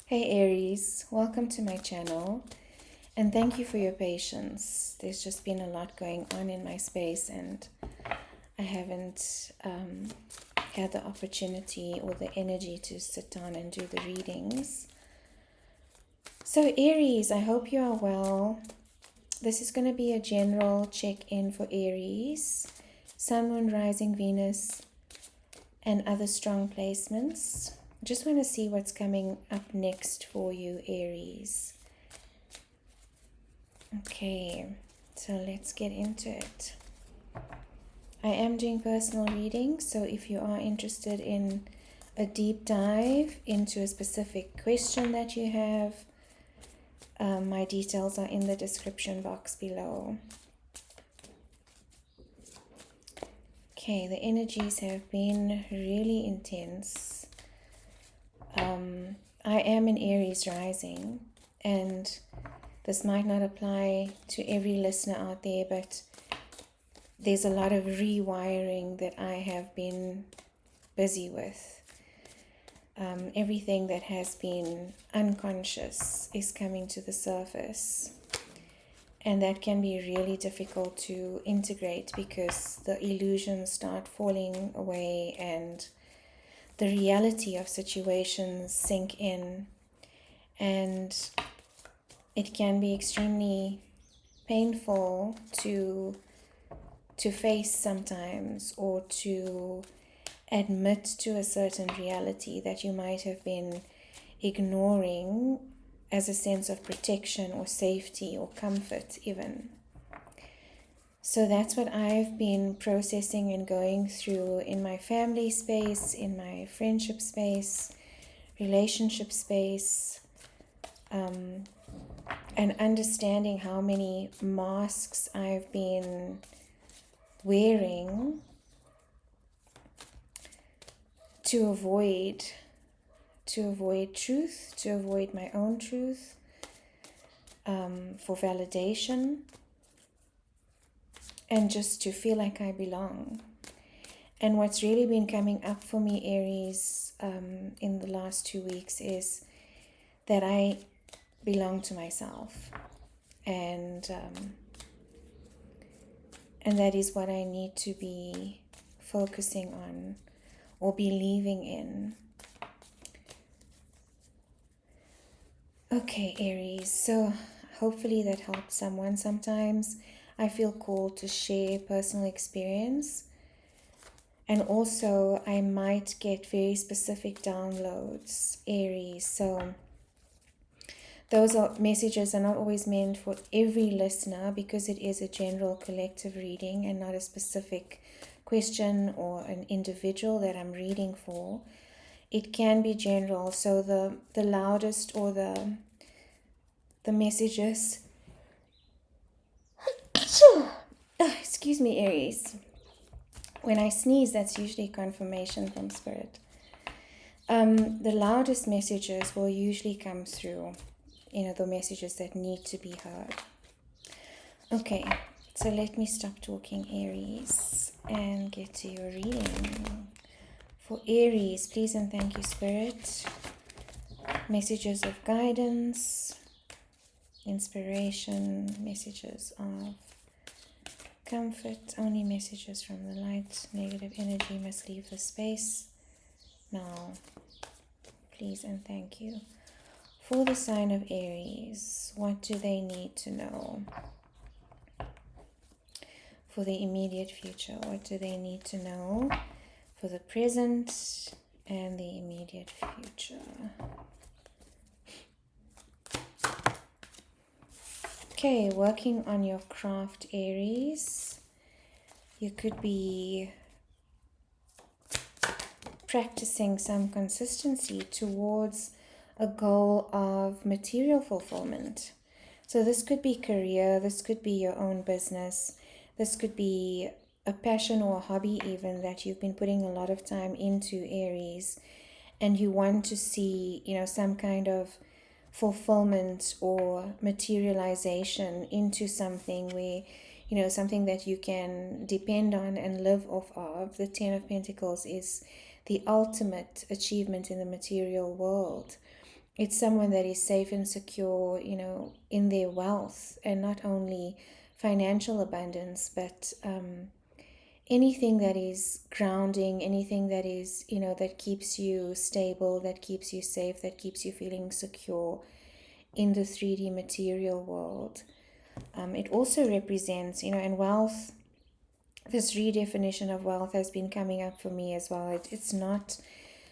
Hey Aries, welcome to my channel and thank you for your patience. There's just been a lot going on in my space and I haven't had the opportunity or the energy to sit down and do the readings. So Aries, I hope you are well. This is going to be a general check-in for Aries, Sun, Moon, Rising, Venus, and other strong placements. Just want to see what's coming up next for you, Aries. Okay, so let's get into it. I am doing personal readings, so if you are interested in a deep dive into a specific question that you have, my details are in the description box below. Okay, the energies have been really intense. I am in Aries rising, and this might not apply to every listener out there, but there's a lot of rewiring that I have been busy with. Everything that has been unconscious is coming to the surface. And that can be really difficult to integrate because the illusions start falling away and the reality of situations sink in, and it can be extremely painful to face sometimes, or to admit to a certain reality that you might have been ignoring as a sense of protection or safety or comfort even. So that's what I've been processing and going through in my family space, in my friendship space, relationship space, and understanding how many masks I've been wearing to avoid truth, to avoid my own truth, for validation, and just to feel like I belong. And what's really been coming up for me, Aries, in the last 2 weeks is that I belong to myself. And that is what I need to be focusing on or believing in. Okay, Aries, so hopefully that helps someone. Sometimes I feel called to share personal experience, and also I might get very specific downloads, Aries. So those messages are not always meant for every listener because it is a general collective reading and not a specific question or an individual that I'm reading for. It can be general, so the loudest or the messages excuse me, Aries. When I sneeze, that's usually confirmation from Spirit. The loudest messages will usually come through, the messages that need to be heard. Okay, so let me stop talking, Aries, and get to your reading. For Aries, please and thank you, Spirit. Messages of guidance, inspiration, messages of comfort. Only messages from the light. Negative energy must leave the space now. Please and thank you. For the sign of Aries, what do they need to know? For the immediate future, what do they need to know? For the present and the immediate future. Okay, working on your craft, Aries. You could be practicing some consistency towards a goal of material fulfillment. So this could be career, this could be your own business, this could be a passion or a hobby even that you've been putting a lot of time into, Aries, and you want to see, some kind of fulfillment or materialization into something where, something that you can depend on and live off of. The Ten of Pentacles is the ultimate achievement in the material world. It's someone that is safe and secure, in their wealth, and not only financial abundance, but anything that is grounding, anything that is, that keeps you stable, that keeps you safe, that keeps you feeling secure in the 3D material world. It also represents, and wealth, this redefinition of wealth has been coming up for me as well. It's not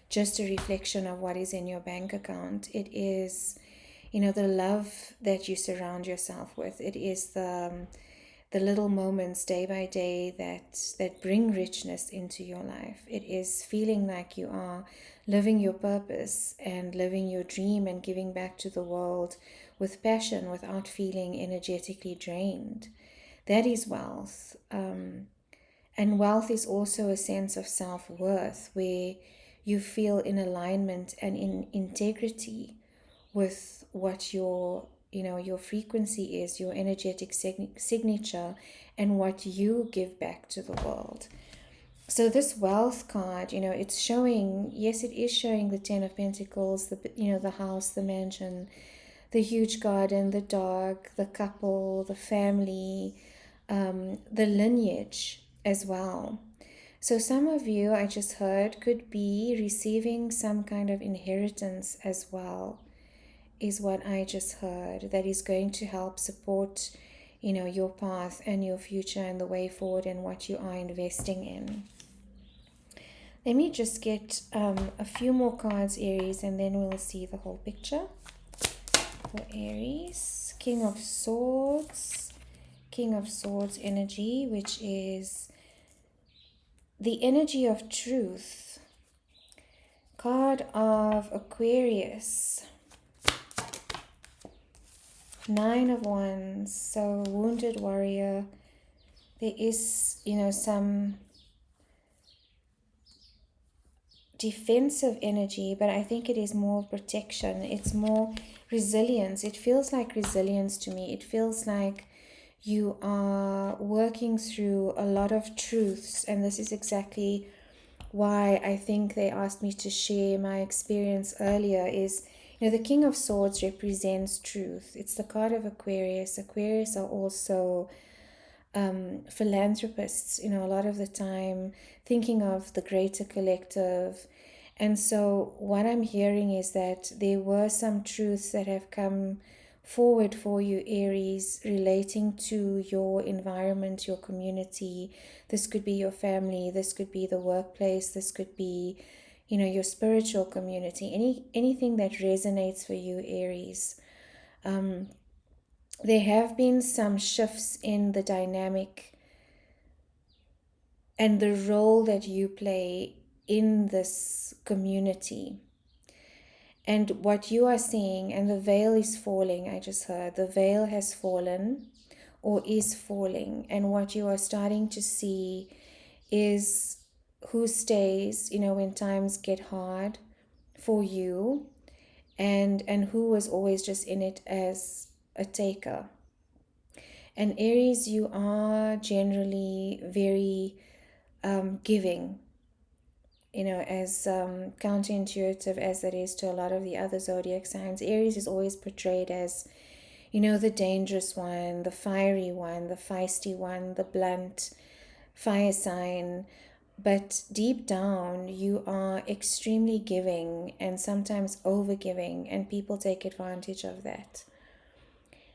just a reflection of what is in your bank account. It is, the love that you surround yourself with. It is the little moments day by day that bring richness into your life. It is feeling like you are living your purpose and living your dream and giving back to the world with passion without feeling energetically drained. That is wealth. And wealth is also a sense of self-worth where you feel in alignment and in integrity with what your frequency is, your energetic signature, and what you give back to the world. So this wealth card, it's showing, yes, it is showing the 10 of Pentacles, the house, the mansion, the huge garden, the dog, the couple, the family, the lineage as well. So some of you, I just heard, could be receiving some kind of inheritance as well, is what I just heard, that is going to help support, your path and your future and the way forward and what you are investing in. Let me just get a few more cards, Aries, and then we'll see the whole picture. For Aries, King of Swords energy, which is the energy of truth. Card of Aquarius, 9 of Wands, so wounded warrior. There is, some defensive energy, but I think it is more protection. It's more resilience. It feels like resilience to me. It feels like you are working through a lot of truths, and this is exactly why I think they asked me to share my experience earlier. Is, the King of Swords represents truth. It's the card of Aquarius. Aquarius are also philanthropists, a lot of the time thinking of the greater collective. And so what I'm hearing is that there were some truths that have come forward for you, Aries, relating to your environment, your community. This could be your family, this could be the workplace, this could be, your spiritual community, anything that resonates for you, Aries. There have been some shifts in the dynamic and the role that you play in this community. And what you are seeing, and the veil is falling, I just heard, the veil has fallen or is falling. And what you are starting to see is who stays, when times get hard for you, and who was always just in it as a taker. And Aries, you are generally very giving, as counterintuitive as that is to a lot of the other zodiac signs. Aries is always portrayed as, the dangerous one, the fiery one, the feisty one, the blunt fire sign. But deep down, you are extremely giving and sometimes over giving, and people take advantage of that.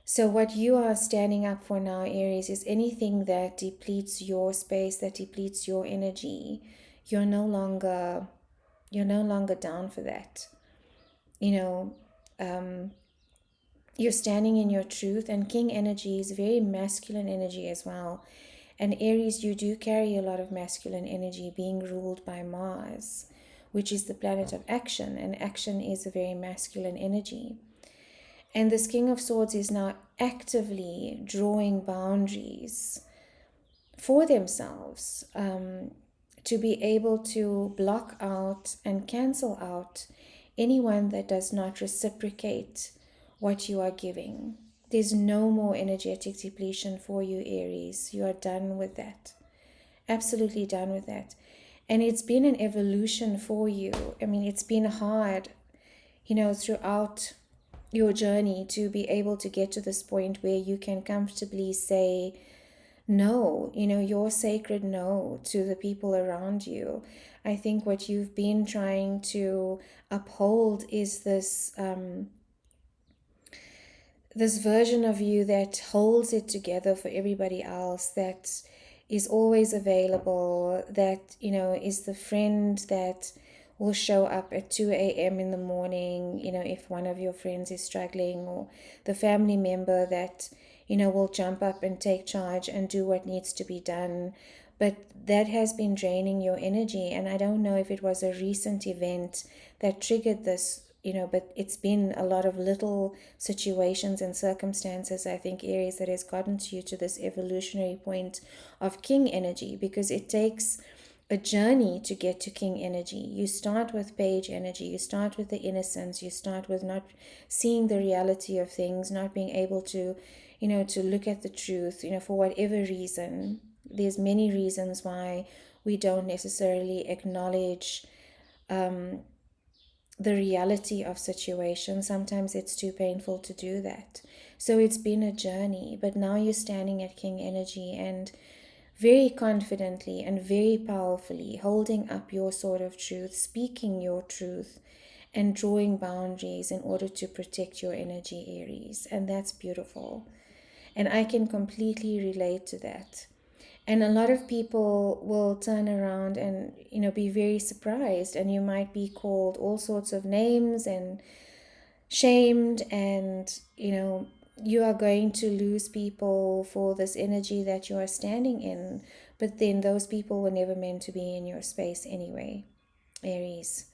So what you are standing up for now, Aries, is anything that depletes your space, that depletes your energy. You're no longer down for that. You're standing in your truth, and King energy is very masculine energy as well. And Aries, you do carry a lot of masculine energy, being ruled by Mars, which is the planet of action, and action is a very masculine energy. And this King of Swords is now actively drawing boundaries for themselves, to be able to block out and cancel out anyone that does not reciprocate what you are giving. There's no more energetic depletion for you, Aries. You are done with that. Absolutely done with that. And it's been an evolution for you. I mean, it's been hard, throughout your journey to be able to get to this point where you can comfortably say no, your sacred no to the people around you. I think what you've been trying to uphold is this version of you that holds it together for everybody else, that is always available, that, is the friend that will show up at 2 a.m. in the morning, if one of your friends is struggling, or the family member that, will jump up and take charge and do what needs to be done. But that has been draining your energy. And I don't know if it was a recent event that triggered this, but it's been a lot of little situations and circumstances, I think, Aries, that has gotten to you to this evolutionary point of king energy, because it takes a journey to get to king energy. You start with page energy, you start with the innocence, you start with not seeing the reality of things, not being able to, to look at the truth, for whatever reason. There's many reasons why we don't necessarily acknowledge the reality of situations. Sometimes it's too painful to do that. So it's been a journey, but now you're standing at king energy and very confidently and very powerfully holding up your sword of truth, speaking your truth, and drawing boundaries in order to protect your energy, Aries. And that's beautiful. And I can completely relate to that. And a lot of people will turn around and, be very surprised, and you might be called all sorts of names and shamed, and, you are going to lose people for this energy that you are standing in. But then those people were never meant to be in your space anyway, Aries.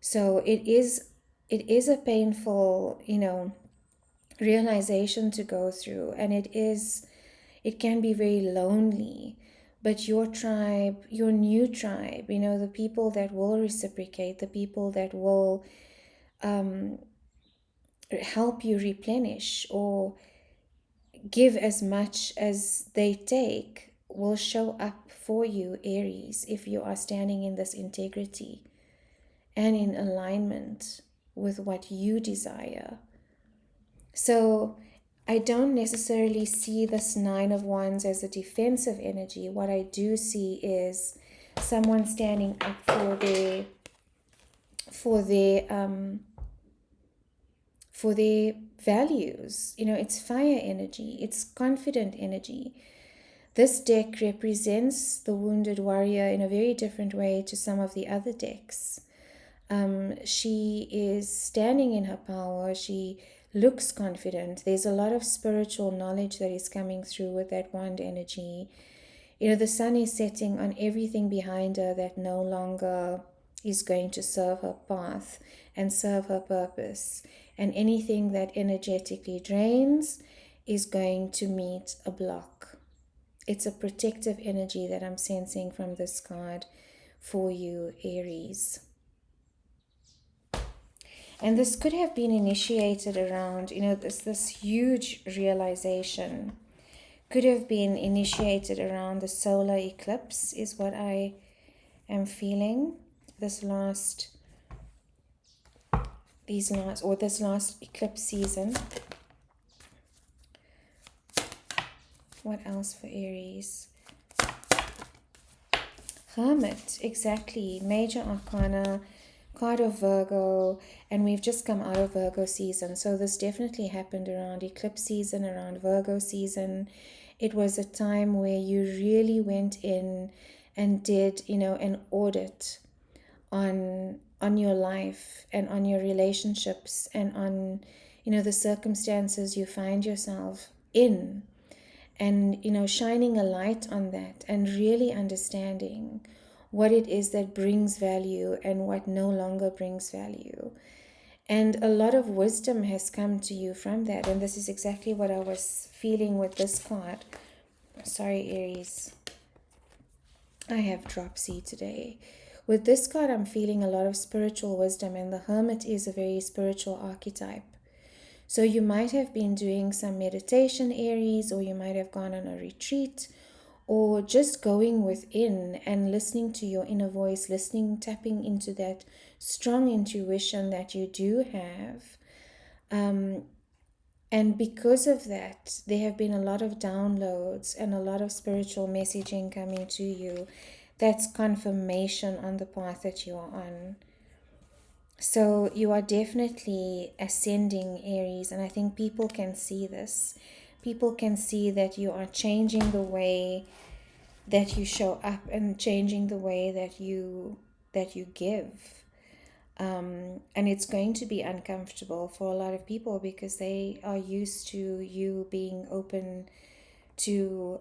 So it is a painful, realization to go through, and it can be very lonely. But your tribe, your new tribe, the people that will reciprocate, the people that will help you replenish or give as much as they take, will show up for you, Aries, if you are standing in this integrity and in alignment with what you desire. So I don't necessarily see this Nine of Wands as a defensive energy. What I do see is someone standing up for their values. It's fire energy. It's confident energy. This deck represents the wounded warrior in a very different way to some of the other decks. She is standing in her power. She looks confident. There's a lot of spiritual knowledge that is coming through with that wand energy. The sun is setting on everything behind her that no longer is going to serve her path and serve her purpose. And anything that energetically drains is going to meet a block. It's a protective energy that I'm sensing from this card for you, Aries. And this could have been initiated around, this huge realization could have been initiated around the solar eclipse, is what I am feeling. This last eclipse season. What else for Aries? Hermit, exactly. Major Arcana, card of Virgo, and we've just come out of Virgo season. So this definitely happened around eclipse season, around Virgo season. It was a time where you really went in and did, an audit on your life and on your relationships and on, the circumstances you find yourself in. And, shining a light on that and really understanding what it is that brings value and what no longer brings value. And a lot of wisdom has come to you from that. And this is exactly what I was feeling with this card. Sorry, Aries. I have dropsy today. With this card, I'm feeling a lot of spiritual wisdom, and the Hermit is a very spiritual archetype. So you might have been doing some meditation, Aries, or you might have gone on a retreat, or just going within and listening to your inner voice, tapping into that strong intuition that you do have. And because of that, there have been a lot of downloads and a lot of spiritual messaging coming to you. That's confirmation on the path that you are on. So you are definitely ascending, Aries, and I think people can see this. People can see that you are changing the way that you show up and changing the way that you give. And it's going to be uncomfortable for a lot of people because they are used to you being open to,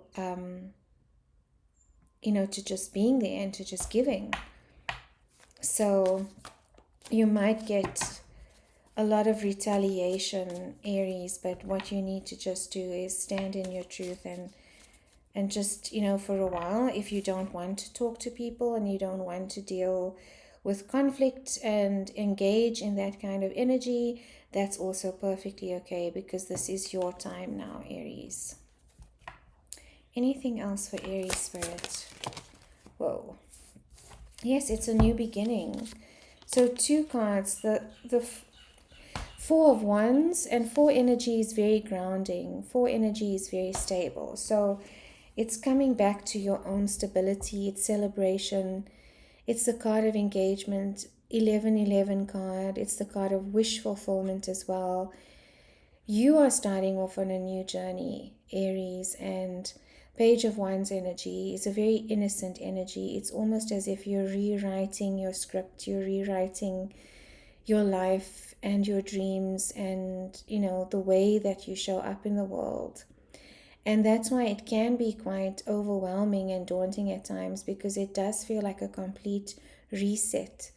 to just being there and to just giving. So you might get a lot of retaliation, Aries, but what you need to just do is stand in your truth and just, for a while, if you don't want to talk to people and you don't want to deal with conflict and engage in that kind of energy, that's also perfectly okay, because this is your time now, Aries. Anything else for Aries spirit? Whoa. Yes, it's a new beginning. So 2 cards, the 4 of Wands, and 4 energy is very grounding. 4 energy is very stable. So it's coming back to your own stability, it's celebration. It's the card of engagement, 1111 card. It's the card of wish fulfillment as well. You are starting off on a new journey, Aries, and Page of Wands energy is a very innocent energy. It's almost as if you're rewriting your script, you're rewriting your life and your dreams and, the way that you show up in the world. And that's why it can be quite overwhelming and daunting at times, because it does feel like a complete reset.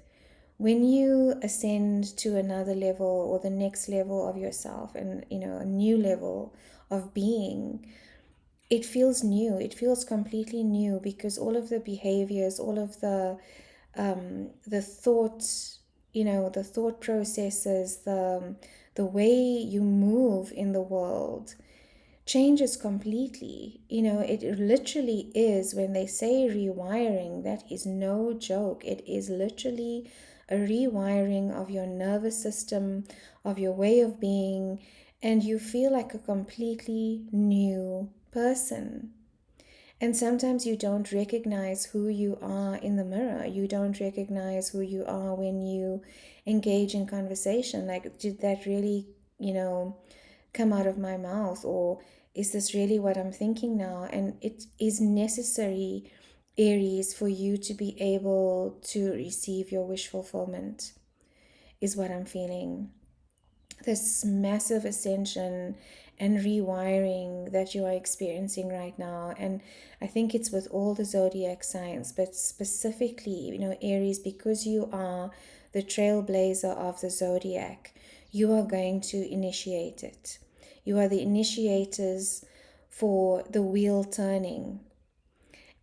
When you ascend to another level or the next level of yourself and, a new level of being, it feels new. It feels completely new, because all of the behaviors, all of the thoughts, the thought processes, the way you move in the world changes completely. It literally is, when they say rewiring, that is no joke. It is literally a rewiring of your nervous system, of your way of being, and you feel like a completely new person. And sometimes you don't recognize who you are in the mirror. You don't recognize who you are when you engage in conversation. Like, did that really, come out of my mouth? Or is this really what I'm thinking now? And it is necessary, Aries, for you to be able to receive your wish fulfillment, is what I'm feeling. This massive ascension and rewiring that you are experiencing right now. And I think it's with all the zodiac signs, but specifically, Aries, because you are the trailblazer of the zodiac, you are going to initiate it. You are the initiators for the wheel turning.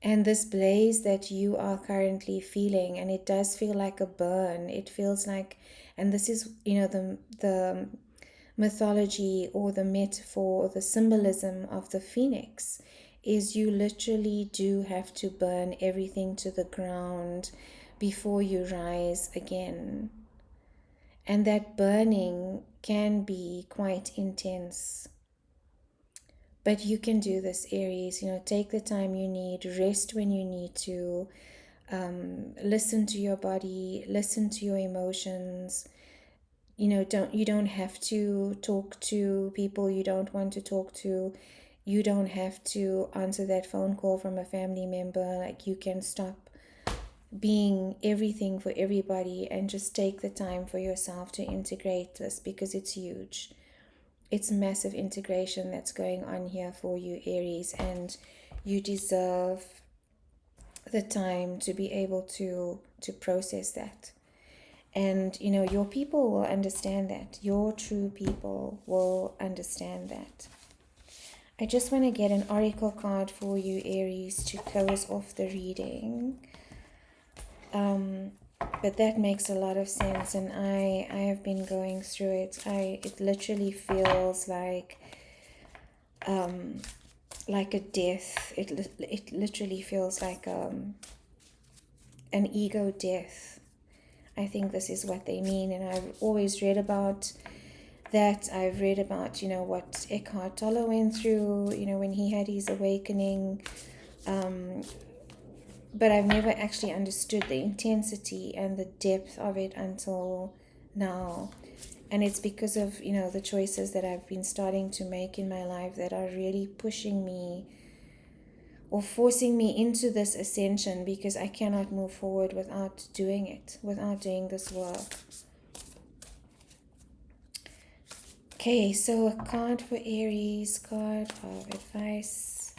And this blaze that you are currently feeling, and it does feel like a burn, it feels like, and this is, the mythology or the metaphor or the symbolism of the phoenix, is you literally do have to burn everything to the ground before you rise again. And that burning can be quite intense. But you can do this, Aries. Take the time you need, rest when you need to, listen to your body, listen to your emotions. You don't have to talk to people you don't want to talk to. You don't have to answer that phone call from a family member. Like, you can stop being everything for everybody and just take the time for yourself to integrate this, because it's huge. It's massive integration that's going on here for you, Aries, and you deserve the time to be able to process that. And your people will understand that. Your true people will understand that. I just want to get an oracle card for you, Aries, to close off the reading. But that makes a lot of sense, and I have been going through it. It literally feels like a death. It literally feels like an ego death. I think this is what they mean. And I've always read about that. I've read about, what Eckhart Tolle went through, when he had his awakening. But I've never actually understood the intensity and the depth of it until now. And it's because of, the choices that I've been starting to make in my life that are really pushing me or forcing me into this ascension, because I cannot move forward without doing it, without doing this work. Okay, so a card for Aries, card of advice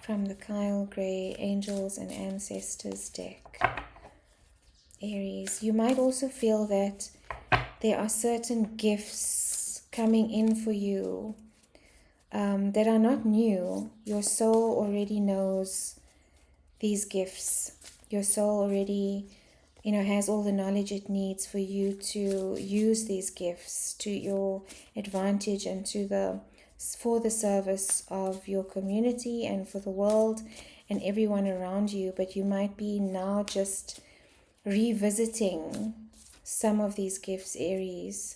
from the Kyle Gray Angels and Ancestors deck. Aries, you might also feel that there are certain gifts coming in for you that are not new. Your soul already knows these gifts. Your soul already, has all the knowledge it needs for you to use these gifts to your advantage and for the service of your community and for the world and everyone around you. But you might be now just revisiting some of these gifts, Aries.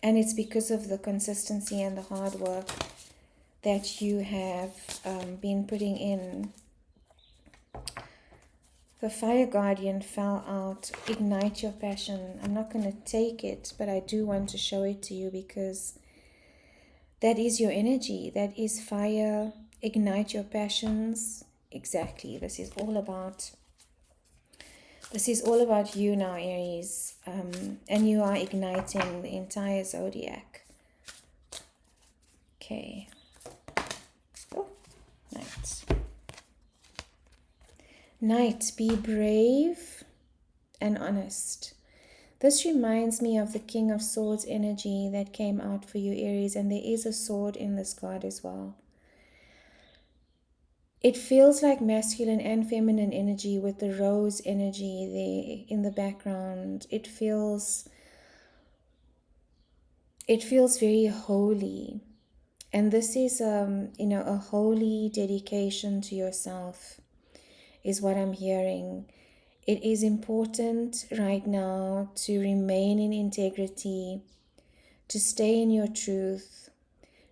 And it's because of the consistency and the hard work that you have been putting in. The Fire Guardian fell out. Ignite your passion. I'm not going to take it, but I do want to show it to you because that is your energy. That is fire. Ignite your passions. Exactly. This is all about you now, Aries. And you are igniting the entire zodiac. Okay. Oh, Knight. Knight, be brave and honest. This reminds me of the King of Swords energy that came out for you, Aries, and there is a sword in this card as well. It feels like masculine and feminine energy with the rose energy there in the background. It feels very holy. And this is, a holy dedication to yourself is what I'm hearing. It is important right now to remain in integrity, to stay in your truth,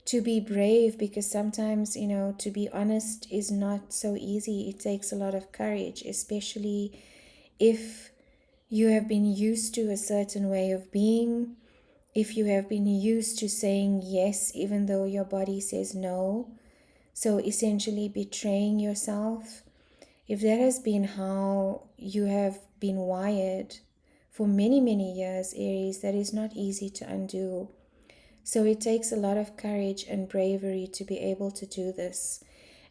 to be brave, because sometimes, to be honest is not so easy. It takes a lot of courage, especially if you have been used to a certain way of being, if you have been used to saying yes even though your body says no, so essentially betraying yourself. If that has been how you have been wired for many, many years, Aries, that is not easy to undo. So it takes a lot of courage and bravery to be able to do this.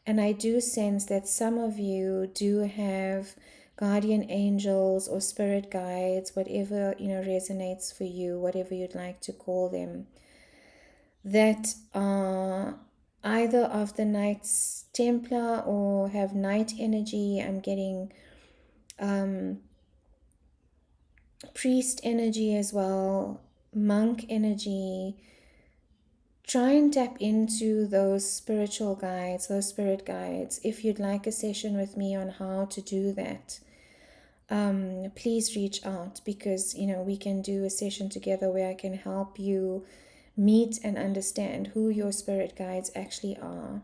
And I do sense that some of you do have guardian angels or spirit guides, whatever, resonates for you, whatever you'd like to call them, that are either of the Knights Templar or have night energy. I'm getting priest energy as well, monk energy. Try and tap into those spiritual guides, those spirit guides. If you'd like a session with me on how to do that, please reach out, because we can do a session together where I can help you meet and understand who your spirit guides actually are.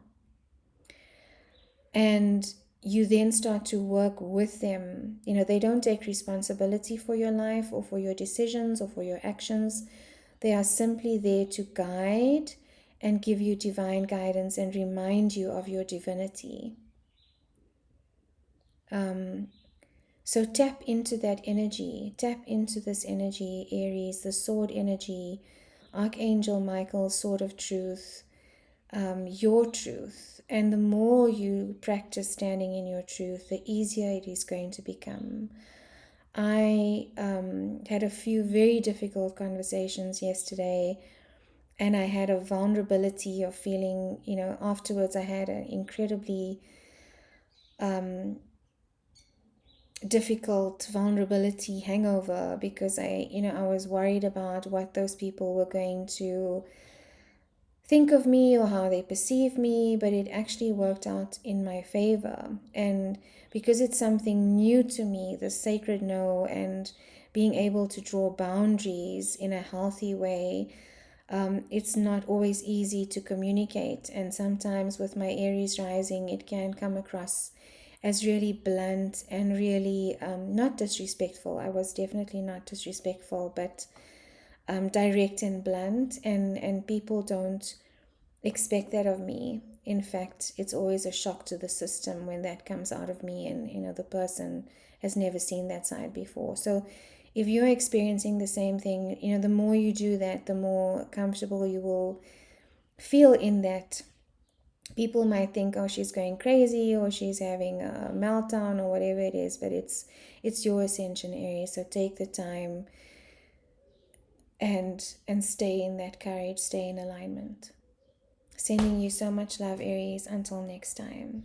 And you then start to work with them. They don't take responsibility for your life or for your decisions or for your actions. They are simply there to guide and give you divine guidance and remind you of your divinity. So tap into that energy. Tap into this energy, Aries, the sword energy, Archangel Michael, sword of truth, your truth. And the more you practice standing in your truth, the easier it is going to become. I had a few very difficult conversations yesterday, and I had a vulnerability of feeling, afterwards I had an incredibly difficult vulnerability hangover, because I was worried about what those people were going to think of me or how they perceive me, but it actually worked out in my favor. And because it's something new to me, the sacred no, and being able to draw boundaries in a healthy way, it's not always easy to communicate. And sometimes with my Aries rising, it can come across as really blunt and really not disrespectful. I was definitely not disrespectful, but direct and blunt, and people don't expect that of me. In fact, it's always a shock to the system when that comes out of me, and the person has never seen that side before. So if you're experiencing the same thing, the more you do that, the more comfortable you will feel in that. People might think, oh, she's going crazy, or she's having a meltdown, or whatever it is, but it's your ascension, Aries. So take the time and stay in that courage, stay in alignment. Sending you so much love, Aries. Until next time.